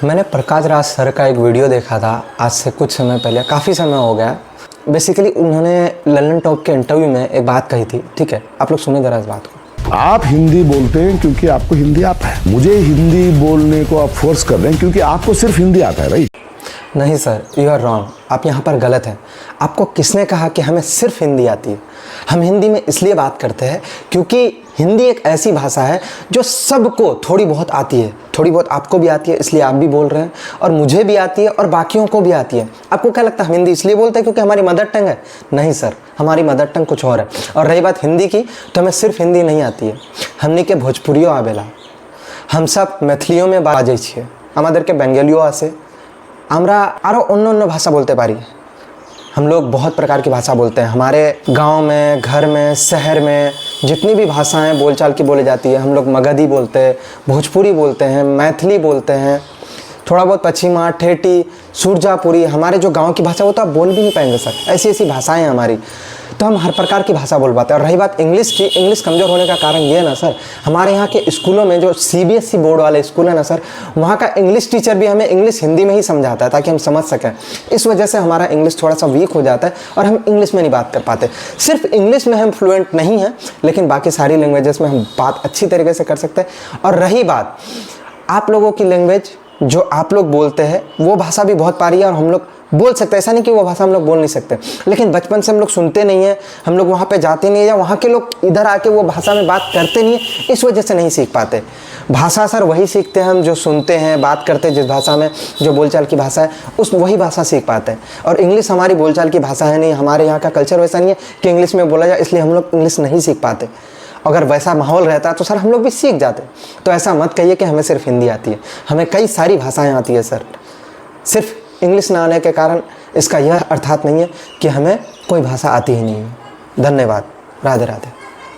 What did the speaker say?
मैंने प्रकाश राज सर का एक वीडियो देखा था आज से कुछ समय पहले, काफ़ी समय हो गया। बेसिकली उन्होंने लल्लन टॉक के इंटरव्यू में एक बात कही थी, ठीक है, आप लोग सुने ज़रा इस बात को। आप हिंदी बोलते हैं क्योंकि आपको हिंदी आता है, मुझे हिंदी बोलने को आप फोर्स कर रहे हैं क्योंकि आपको सिर्फ हिंदी आता है, राइट? नहीं सर, यू आर रॉन्ग, आप यहाँ पर गलत हैं। आपको किसने कहा कि हमें सिर्फ हिंदी आती है? हम हिंदी में इसलिए बात करते हैं क्योंकि हिंदी एक ऐसी भाषा है जो सबको थोड़ी बहुत आती है। थोड़ी बहुत आपको भी आती है, इसलिए आप भी बोल रहे हैं, और मुझे भी आती है और बाकियों को भी आती है। आपको क्या लगता है हम हिंदी इसलिए बोलते हैं क्योंकि हमारी मदर टंग है? नहीं सर, हमारी मदर टंग कुछ और है। और रही बात हिंदी की, तो हमें सिर्फ हिंदी नहीं आती है, हमने के भोजपुरियों आवेला, हम सब मैथिलियों में बाजै छियै, हमारे के बेंगलियों आसे, हमरा आरो अन्य भाषा बोलते पारी। हम लोग बहुत प्रकार की भाषा बोलते हैं। हमारे गांव में, घर में, शहर में जितनी भी भाषाएं बोलचाल की बोली जाती है, हम लोग मगधी बोलते हैं, भोजपुरी बोलते हैं, मैथिली बोलते हैं, थोड़ा बहुत पश्चिमा, ठेठी, सुरजापुरी। हमारे जो गांव की भाषा वो तो आप बोल भी नहीं पाएंगे सर, ऐसी ऐसी भाषाएं हैं हमारी, तो हम हर प्रकार की भाषा बोल पाते हैं। और रही बात इंग्लिश की, इंग्लिश कमज़ोर होने का कारण ये है ना सर, हमारे यहाँ के स्कूलों में जो CBSE बोर्ड वाले स्कूल है ना सर, वहाँ का इंग्लिश टीचर भी हमें इंग्लिश हिंदी में ही समझाता है ताकि हम समझ सकें। इस वजह से हमारा इंग्लिश थोड़ा सा वीक हो जाता है और हम इंग्लिश में नहीं बात कर पाते। सिर्फ इंग्लिश में हम फ्लुएंट नहीं हैं, लेकिन बाकी सारी लैंग्वेजेस में हम बात अच्छी तरीके से कर सकते हैं। और रही बात आप लोगों की लैंग्वेज, जो आप लोग बोलते हैं वो भाषा भी बहुत प्यारी है और हम लोग बोल सकते हैं, ऐसा नहीं कि वो भाषा हम लोग बोल नहीं सकते, लेकिन बचपन से हम लोग सुनते नहीं हैं, हम लोग वहाँ पे जाते नहीं हैं, या वहाँ के लोग इधर आके वो भाषा में बात करते नहीं है, इस वजह से नहीं सीख पाते। भाषा सर वही सीखते हैं हम जो सुनते हैं, बात करते हैं जिस भाषा में, जो बोलचाल की भाषा है उस वही भाषा सीख पाते हैं। और इंग्लिश हमारी बोलचाल की भाषा है नहीं, हमारे यहाँ का कल्चर वैसा नहीं है कि इंग्लिश में बोला जाए, इसलिए हम लोग इंग्लिश नहीं सीख पाते। अगर वैसा माहौल रहता तो सर हम लोग भी सीख जाते। तो ऐसा मत कहिए कि हमें सिर्फ हिंदी आती है, हमें कई सारी भाषाएं आती है सर। सिर्फ इंग्लिश ना आने के कारण इसका यह अर्थात नहीं है कि हमें कोई भाषा आती ही नहीं है। धन्यवाद, राधे राधे।